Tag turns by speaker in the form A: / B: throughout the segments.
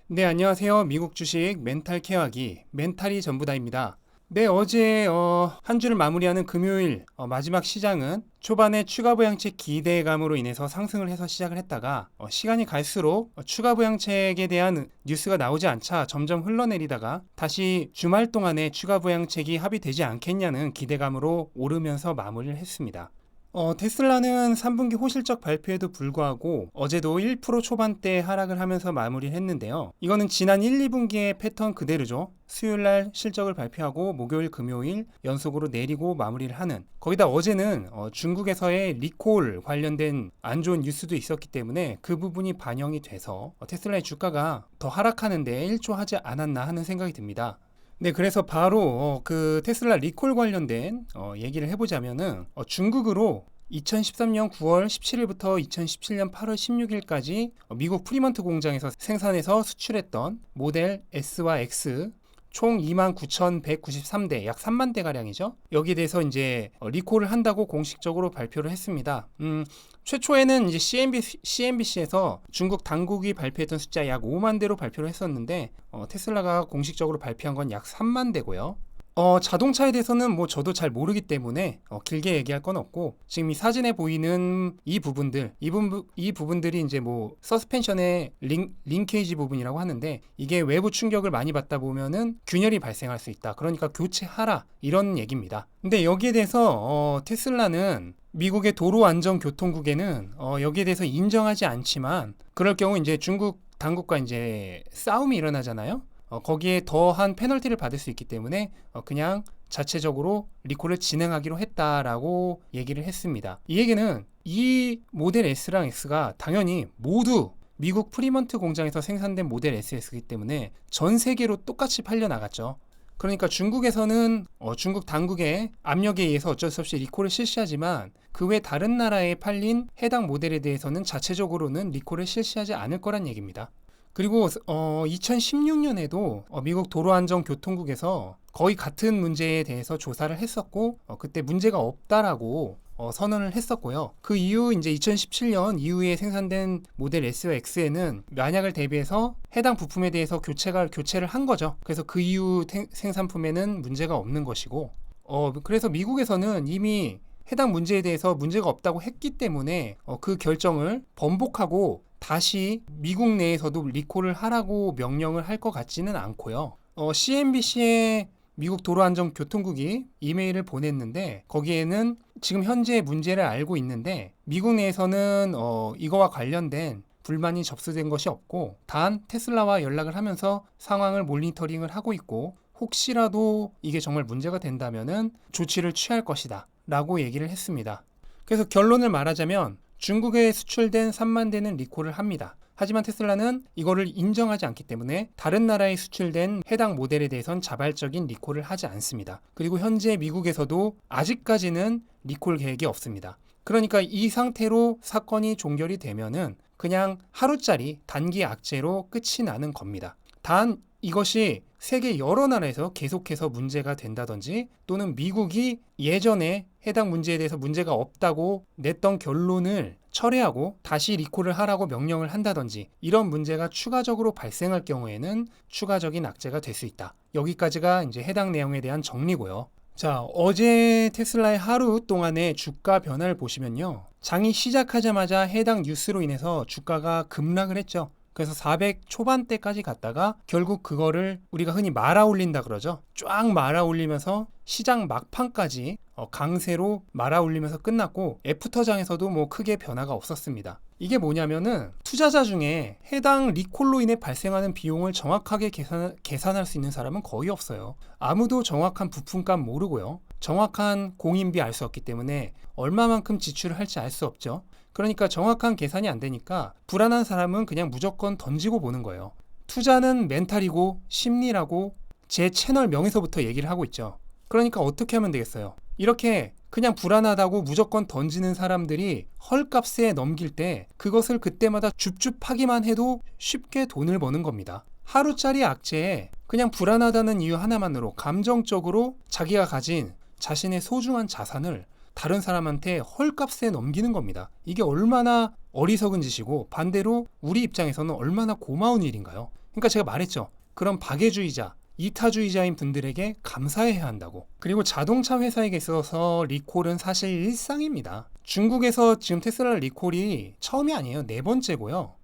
A: 네, 안녕하세요. 미국 주식 멘탈 케어하기 멘탈이 전부다입니다. 네, 어제 한 주를 마무리하는 금요일 마지막 시장은 초반에 추가 부양책 기대감으로 인해서 상승을 해서 시작을 했다가 시간이 갈수록 추가 부양책에 대한 뉴스가 나오지 않자 점점 흘러내리다가 다시 주말 동안에 추가 부양책이 합의되지 않겠냐는 기대감으로 오르면서 마무리를 했습니다. 테슬라는 3분기 호실적 발표에도 불구하고 어제도 1% 초반대 하락을 하면서 마무리를 했는데요. 이거는 지난 1, 2분기의 패턴 그대로죠. 수요일날 실적을 발표하고 목요일, 금요일 연속으로 내리고 마무리를 하는. 거기다 어제는 중국에서의 리콜 관련된 안 좋은 뉴스도 있었기 때문에 그 부분이 반영이 돼서 테슬라의 주가가 더 하락하는데 일조하지 않았나 하는 생각이 듭니다. 네, 그래서 바로 그 테슬라 리콜 관련된 얘기를 해보자면은 중국으로 2013년 9월 17일부터 2017년 8월 16일까지 미국 프리먼트 공장에서 생산해서 수출했던 모델 S와 X 총 29,193대, 약 3만 대 가량이죠. 여기에 대해서 이제 리콜을 한다고 공식적으로 발표를 했습니다. 최초에는 이제 CNBC에서 중국 당국이 발표했던 숫자 약 5만 대로 발표를 했었는데 테슬라가 공식적으로 발표한 건 약 3만 대고요. 자동차에 대해서는 뭐 저도 잘 모르기 때문에 길게 얘기할 건 없고, 지금 이 사진에 보이는 이 부분들이 이제 뭐 서스펜션의 링케이지 부분이라고 하는데, 이게 외부 충격을 많이 받다 보면은 균열이 발생할 수 있다. 그러니까 교체하라, 이런 얘기입니다. 근데 여기에 대해서 테슬라는 미국의 도로안전교통국에는 여기에 대해서 인정하지 않지만, 그럴 경우 이제 중국 당국과 이제 싸움이 일어나잖아요. 거기에 더한 페널티를 받을 수 있기 때문에 그냥 자체적으로 리콜을 진행하기로 했다라고 얘기를 했습니다. 이 얘기는 이 모델 S랑 X가 당연히 모두 미국 프리먼트 공장에서 생산된 모델 SS이기 때문에 전 세계로 똑같이 팔려 나갔죠. 그러니까 중국에서는 중국 당국의 압력에 의해서 어쩔 수 없이 리콜을 실시하지만 그 외 다른 나라에 팔린 해당 모델에 대해서는 자체적으로는 리콜을 실시하지 않을 거란 얘기입니다. 그리고 2016년에도 미국 도로안전교통국에서 거의 같은 문제에 대해서 조사를 했었고 그때 문제가 없다라고 선언을 했었고요. 그 이후 이제 2017년 이후에 생산된 모델 S와 X에는 만약을 대비해서 해당 부품에 대해서 교체를 한 거죠. 그래서 그 이후 생산품에는 문제가 없는 것이고, 그래서 미국에서는 이미 해당 문제에 대해서 문제가 없다고 했기 때문에 그 결정을 번복하고 다시 미국 내에서도 리콜을 하라고 명령을 할 것 같지는 않고요. CNBC의 미국 도로안전교통국이 이메일을 보냈는데, 거기에는 지금 현재 문제를 알고 있는데 미국 내에서는 이거와 관련된 불만이 접수된 것이 없고, 단 테슬라와 연락을 하면서 상황을 모니터링을 하고 있고, 혹시라도 이게 정말 문제가 된다면은 조치를 취할 것이다 라고 얘기를 했습니다. 그래서 결론을 말하자면 중국에 수출된 3만 대는 리콜을 합니다. 하지만 테슬라는 이거를 인정하지 않기 때문에 다른 나라에 수출된 해당 모델에 대해선 자발적인 리콜을 하지 않습니다. 그리고 현재 미국에서도 아직까지는 리콜 계획이 없습니다. 그러니까 이 상태로 사건이 종결이 되면은 그냥 하루짜리 단기 악재로 끝이 나는 겁니다. 단 이것이 세계 여러 나라에서 계속해서 문제가 된다든지, 또는 미국이 예전에 해당 문제에 대해서 문제가 없다고 냈던 결론을 철회하고 다시 리콜을 하라고 명령을 한다든지, 이런 문제가 추가적으로 발생할 경우에는 추가적인 악재가 될 수 있다. 여기까지가 이제 해당 내용에 대한 정리고요. 자, 어제 테슬라의 하루 동안의 주가 변화를 보시면요, 장이 시작하자마자 해당 뉴스로 인해서 주가가 급락을 했죠. 그래서 400 초반대까지 갔다가 결국 그거를 우리가 흔히 말아 올린다 그러죠. 쫙 말아 올리면서 시장 막판까지 강세로 말아 올리면서 끝났고, 애프터장에서도 뭐 크게 변화가 없었습니다. 이게 뭐냐면은 투자자 중에 해당 리콜로 인해 발생하는 비용을 정확하게 계산할 수 있는 사람은 거의 없어요. 아무도 정확한 부품값 모르고요. 정확한 공인비 알 수 없기 때문에 얼마만큼 지출을 할지 알 수 없죠. 그러니까 정확한 계산이 안 되니까 불안한 사람은 그냥 무조건 던지고 보는 거예요. 투자는 멘탈이고 심리라고 제 채널 명에서부터 얘기를 하고 있죠. 그러니까 어떻게 하면 되겠어요? 이렇게 그냥 불안하다고 무조건 던지는 사람들이 헐값에 넘길 때 그것을 그때마다 줍줍하기만 해도 쉽게 돈을 버는 겁니다. 하루짜리 악재에 그냥 불안하다는 이유 하나만으로 감정적으로 자기가 가진 자신의 소중한 자산을 다른 사람한테 헐값에 넘기는 겁니다. 이게 얼마나 어리석은 짓이고 반대로 우리 입장에서는 얼마나 고마운 일인가요? 그러니까 제가 말했죠. 그런 박애주의자, 이타주의자인 분들에게 감사해야 한다고. 그리고 자동차 회사에게 있어서 리콜은 사실 일상입니다. 중국에서 지금 테슬라 리콜이 처음이 아니에요. 네 번째고요.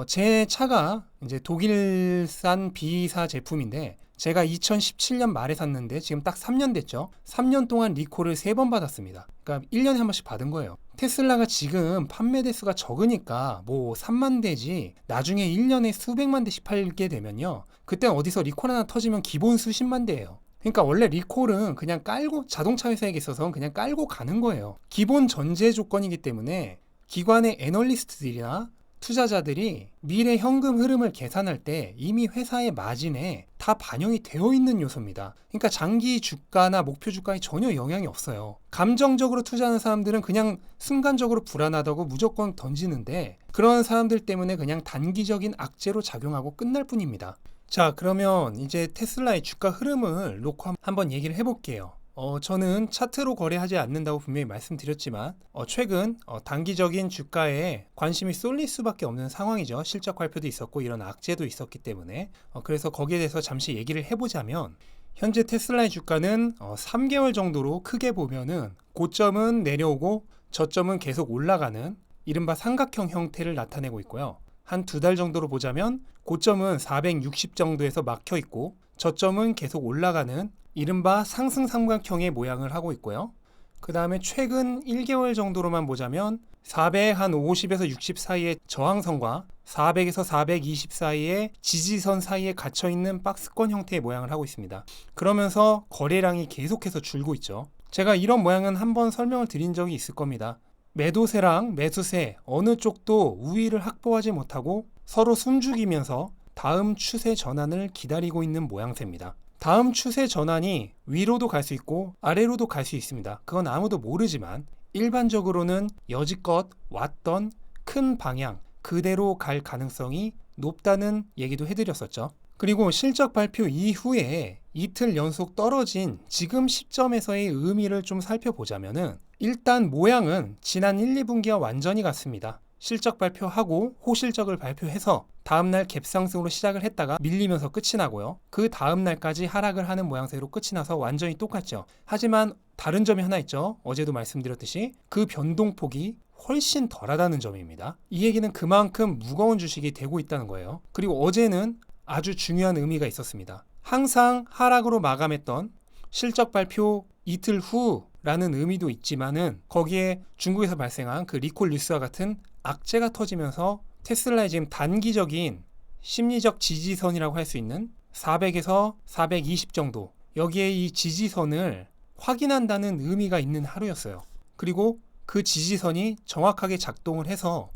A: 제 차가 이제 독일산 B사 제품인데 제가 2017년 말에 샀는데 지금 딱 3년 됐죠. 3년 동안 리콜을 3번 받았습니다. 그러니까 1년에 한 번씩 받은 거예요. 테슬라가 지금 판매 대수가 적으니까 뭐 3만 대지 나중에 1년에 수백만 대씩 팔게 되면요. 그땐 어디서 리콜 하나 터지면 기본 수십만 대예요. 그러니까 원래 리콜은 그냥 깔고 자동차 회사에게 있어서는 그냥 깔고 가는 거예요. 기본 전제 조건이기 때문에 기관의 애널리스트들이나 투자자들이 미래 현금 흐름을 계산할 때 이미 회사의 마진에 다 반영이 되어 있는 요소입니다. 그러니까 장기 주가나 목표 주가에 전혀 영향이 없어요. 감정적으로 투자하는 사람들은 그냥 순간적으로 불안하다고 무조건 던지는데 그런 사람들 때문에 그냥 단기적인 악재로 작용하고 끝날 뿐입니다. 자, 그러면 이제 테슬라의 주가 흐름을 놓고 한번 얘기를 해볼게요. 저는 차트로 거래하지 않는다고 분명히 말씀드렸지만 최근 단기적인 주가에 관심이 쏠릴 수밖에 없는 상황이죠. 실적 발표도 있었고 이런 악재도 있었기 때문에 그래서 거기에 대해서 잠시 얘기를 해보자면 현재 테슬라의 주가는 3개월 정도로 크게 보면은 고점은 내려오고 저점은 계속 올라가는 이른바 삼각형 형태를 나타내고 있고요. 한 2달 정도로 보자면 고점은 460 정도에서 막혀 있고 저점은 계속 올라가는 이른바 상승 삼각형의 모양을 하고 있고요. 그 다음에 최근 1개월 정도로만 보자면 450에서 60 사이의 저항선과 400에서 420 사이의 지지선 사이에 갇혀있는 박스권 형태의 모양을 하고 있습니다. 그러면서 거래량이 계속해서 줄고 있죠. 제가 이런 모양은 한번 설명을 드린 적이 있을 겁니다. 매도세랑 매수세 어느 쪽도 우위를 확보하지 못하고 서로 숨죽이면서 다음 추세 전환을 기다리고 있는 모양새입니다. 다음 추세 전환이 위로도 갈 수 있고 아래로도 갈 수 있습니다. 그건 아무도 모르지만 일반적으로는 여지껏 왔던 큰 방향 그대로 갈 가능성이 높다는 얘기도 해드렸었죠. 그리고 실적 발표 이후에 이틀 연속 떨어진 지금 시점에서의 의미를 좀 살펴보자면은 일단 모양은 지난 1, 2분기와 완전히 같습니다. 실적 발표하고 호실적을 발표해서 다음날 갭상승으로 시작을 했다가 밀리면서 끝이 나고요. 그 다음날까지 하락을 하는 모양새로 끝이 나서 완전히 똑같죠. 하지만 다른 점이 하나 있죠. 어제도 말씀드렸듯이 그 변동폭이 훨씬 덜하다는 점입니다. 이 얘기는 그만큼 무거운 주식이 되고 있다는 거예요. 그리고 어제는 아주 중요한 의미가 있었습니다. 항상 하락으로 마감했던 실적 발표 이틀 후라는 의미도 있지만은 거기에 중국에서 발생한 그 리콜 뉴스와 같은 악재가 터지면서 테슬라의 지금 단기적인 심리적 지지선이라고 할 수 있는 400에서 420 정도 여기에 이 지지선을 확인한다는 의미가 있는 하루였어요. 그리고 그 지지선이 정확하게 작동을 해서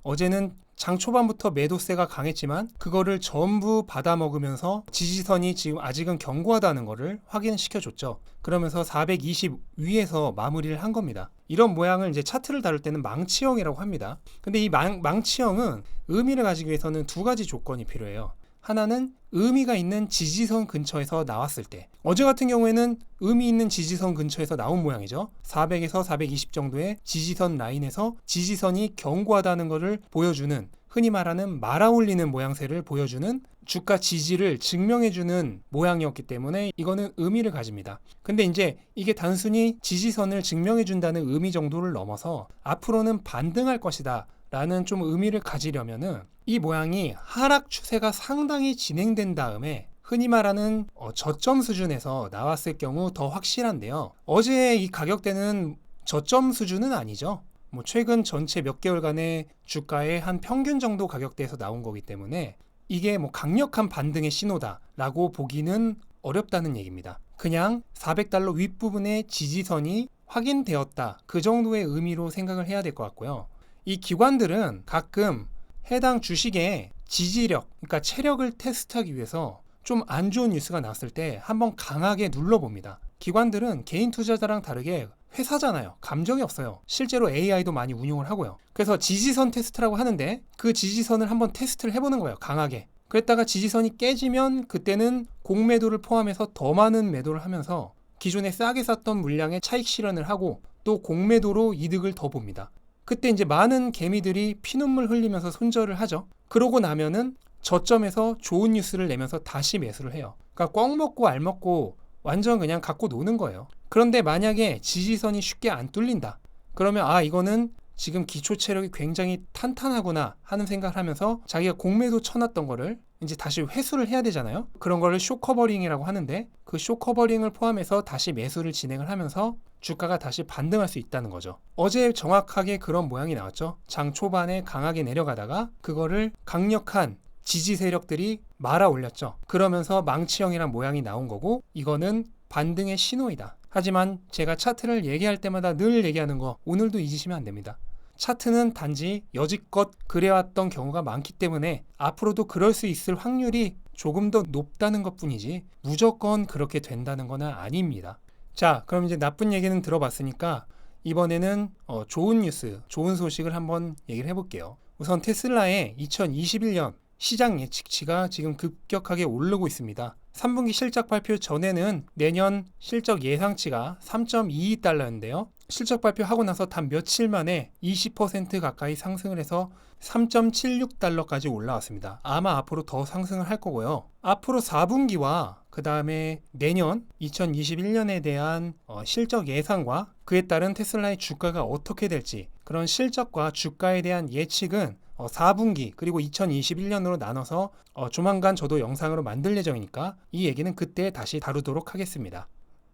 A: 어제는 장 초반부터 매도세가 강했지만 그거를 전부 받아먹으면서 지지선이 지금 아직은 견고하다는 거를 확인시켜줬죠. 그러면서 420 위에서 마무리를 한 겁니다. 이런 모양을 이제 차트를 다룰 때는 망치형이라고 합니다. 근데 이 망치형은 의미를 가지기 위해서는 두 가지 조건이 필요해요. 하나는 의미가 있는 지지선 근처에서 나왔을 때 어제 같은 경우에는 의미 있는 지지선 근처에서 나온 모양이죠. 400에서 420 정도의 지지선 라인에서 지지선이 견고하다는 것을 보여주는 흔히 말하는 말아올리는 모양새를 보여주는 주가 지지를 증명해주는 모양이었기 때문에 이거는 의미를 가집니다. 근데 이제 이게 단순히 지지선을 증명해준다는 의미 정도를 넘어서 앞으로는 반등할 것이다 라는 좀 의미를 가지려면은 이 모양이 하락 추세가 상당히 진행된 다음에 흔히 말하는 저점 수준에서 나왔을 경우 더 확실한데요. 어제 이 가격대는 저점 수준은 아니죠. 최근 전체 몇 개월간의 주가의 한 평균 정도 가격대에서 나온 거기 때문에 이게 강력한 반등의 신호다라고 보기는 어렵다는 얘기입니다. 그냥 400달러 윗부분의 지지선이 확인되었다. 그 정도의 의미로 생각을 해야 될 것 같고요. 이 기관들은 가끔 해당 주식의 지지력, 그러니까 체력을 테스트하기 위해서 좀 안 좋은 뉴스가 나왔을 때 한번 강하게 눌러봅니다. 기관들은 개인 투자자랑 다르게 회사잖아요. 감정이 없어요. 실제로 AI도 많이 운용을 하고요. 그래서 지지선 테스트라고 하는데 그 지지선을 한번 테스트를 해보는 거예요. 강하게. 그랬다가 지지선이 깨지면 그때는 공매도를 포함해서 더 많은 매도를 하면서 기존에 싸게 샀던 물량의 차익 실현을 하고 또 공매도로 이득을 더 봅니다. 그때 이제 많은 개미들이 피눈물 흘리면서 손절을 하죠. 그러고 나면은 저점에서 좋은 뉴스를 내면서 다시 매수를 해요. 그러니까 꿩 먹고 알 먹고 완전 그냥 갖고 노는 거예요. 그런데 만약에 지지선이 쉽게 안 뚫린다. 그러면 이거는 지금 기초 체력이 굉장히 탄탄하구나 하는 생각을 하면서 자기가 공매도 쳐놨던 거를 이제 다시 회수를 해야 되잖아요. 그런 거를 숏커버링이라고 하는데 그 숏커버링을 포함해서 다시 매수를 진행을 하면서 주가가 다시 반등할 수 있다는 거죠. 어제 정확하게 그런 모양이 나왔죠. 장 초반에 강하게 내려가다가 그거를 강력한 지지 세력들이 말아 올렸죠. 그러면서 망치형이란 모양이 나온 거고 이거는 반등의 신호이다. 하지만 제가 차트를 얘기할 때마다 늘 얘기하는 거 오늘도 잊으시면 안 됩니다. 차트는 단지 여지껏 그래왔던 경우가 많기 때문에 앞으로도 그럴 수 있을 확률이 조금 더 높다는 것뿐이지 무조건 그렇게 된다는 건 아닙니다. 자, 그럼 이제 나쁜 얘기는 들어봤으니까 이번에는 좋은 뉴스, 좋은 소식을 한번 얘기를 해볼게요. 우선 테슬라의 2021년 시장 예측치가 지금 급격하게 오르고 있습니다. 3분기 실적 발표 전에는 내년 실적 예상치가 3.22달러인데요. 실적 발표하고 나서 단 며칠 만에 20% 가까이 상승을 해서 3.76달러까지 올라왔습니다. 아마 앞으로 더 상승을 할 거고요. 앞으로 4분기와 그 다음에 내년 2021년에 대한 실적 예상과 그에 따른 테슬라의 주가가 어떻게 될지 그런 실적과 주가에 대한 예측은 4분기 그리고 2021년으로 나눠서 조만간 저도 영상으로 만들 예정이니까 이 얘기는 그때 다시 다루도록 하겠습니다.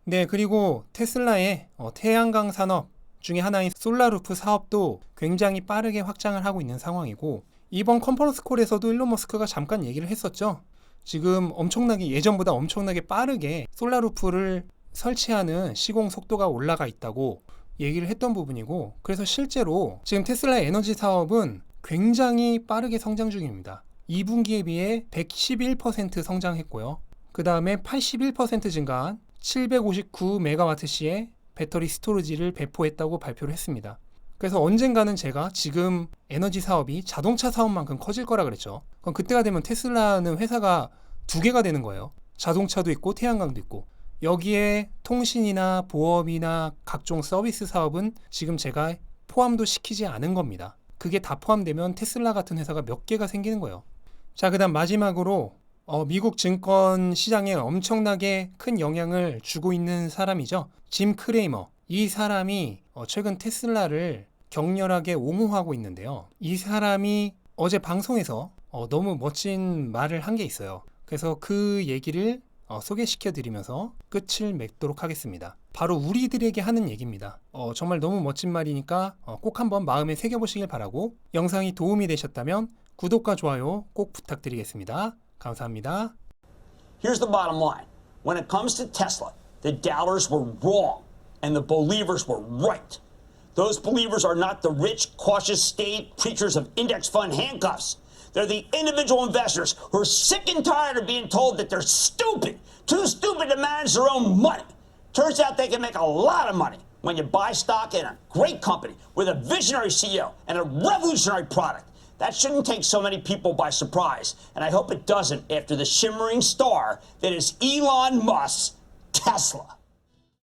A: 네, 그리고 테슬라의 태양광 산업 중에 하나인 솔라루프 사업도 굉장히 빠르게 확장을 하고 있는 상황이고 이번 컨퍼런스 콜에서도 일론 머스크가 잠깐 얘기를 했었죠. 지금 엄청나게 예전보다 엄청나게 빠르게 솔라루프를 설치하는 시공 속도가 올라가 있다고 얘기를 했던 부분이고 그래서 실제로 지금 테슬라의 에너지 사업은 굉장히 빠르게 성장 중입니다. 2분기에 비해 111% 성장했고요. 그 다음에 81% 증가한 759메가와트시의 배터리 스토리지를 배포했다고 발표를 했습니다. 그래서 언젠가는 제가 지금 에너지 사업이 자동차 사업만큼 커질 거라 그랬죠. 그럼 그때가 되면 테슬라는 회사가 2개가 되는 거예요. 자동차도 있고 태양광도 있고 여기에 통신이나 보험이나 각종 서비스 사업은 지금 제가 포함도 시키지 않은 겁니다. 그게 다 포함되면 테슬라 같은 회사가 몇 개가 생기는 거예요. 자, 그 다음 마지막으로 미국 증권 시장에 엄청나게 큰 영향을 주고 있는 사람이죠. 짐 크레이머. 이 사람이 최근 테슬라를 격렬하게 옹호하고 있는데요. 이 사람이 어제 방송에서 너무 멋진 말을 한 게 있어요. 그래서 그 얘기를 소개시켜 드리면서 끝을 맺도록 하겠습니다. 바로 우리들에게 하는 얘기입니다. 정말 너무 멋진 말이니까 꼭 한번 마음에 새겨보시길 바라고 영상이 도움이 되셨다면 구독과 좋아요 꼭 부탁드리겠습니다. 감사합니다.
B: Here's the bottom line. When it comes to Tesla, the doubters were wrong and the believers were right. Those believers are not the rich, cautious state preachers of index fund handcuffs. They're the individual investors who are sick and tired of being told that they're stupid, too stupid to manage their own money. Turns out they can make a lot of money when you buy stock in a great company with a visionary CEO and a revolutionary product. That shouldn't take so many people by surprise, and I hope it doesn't after the shimmering star that is Elon Musk's Tesla.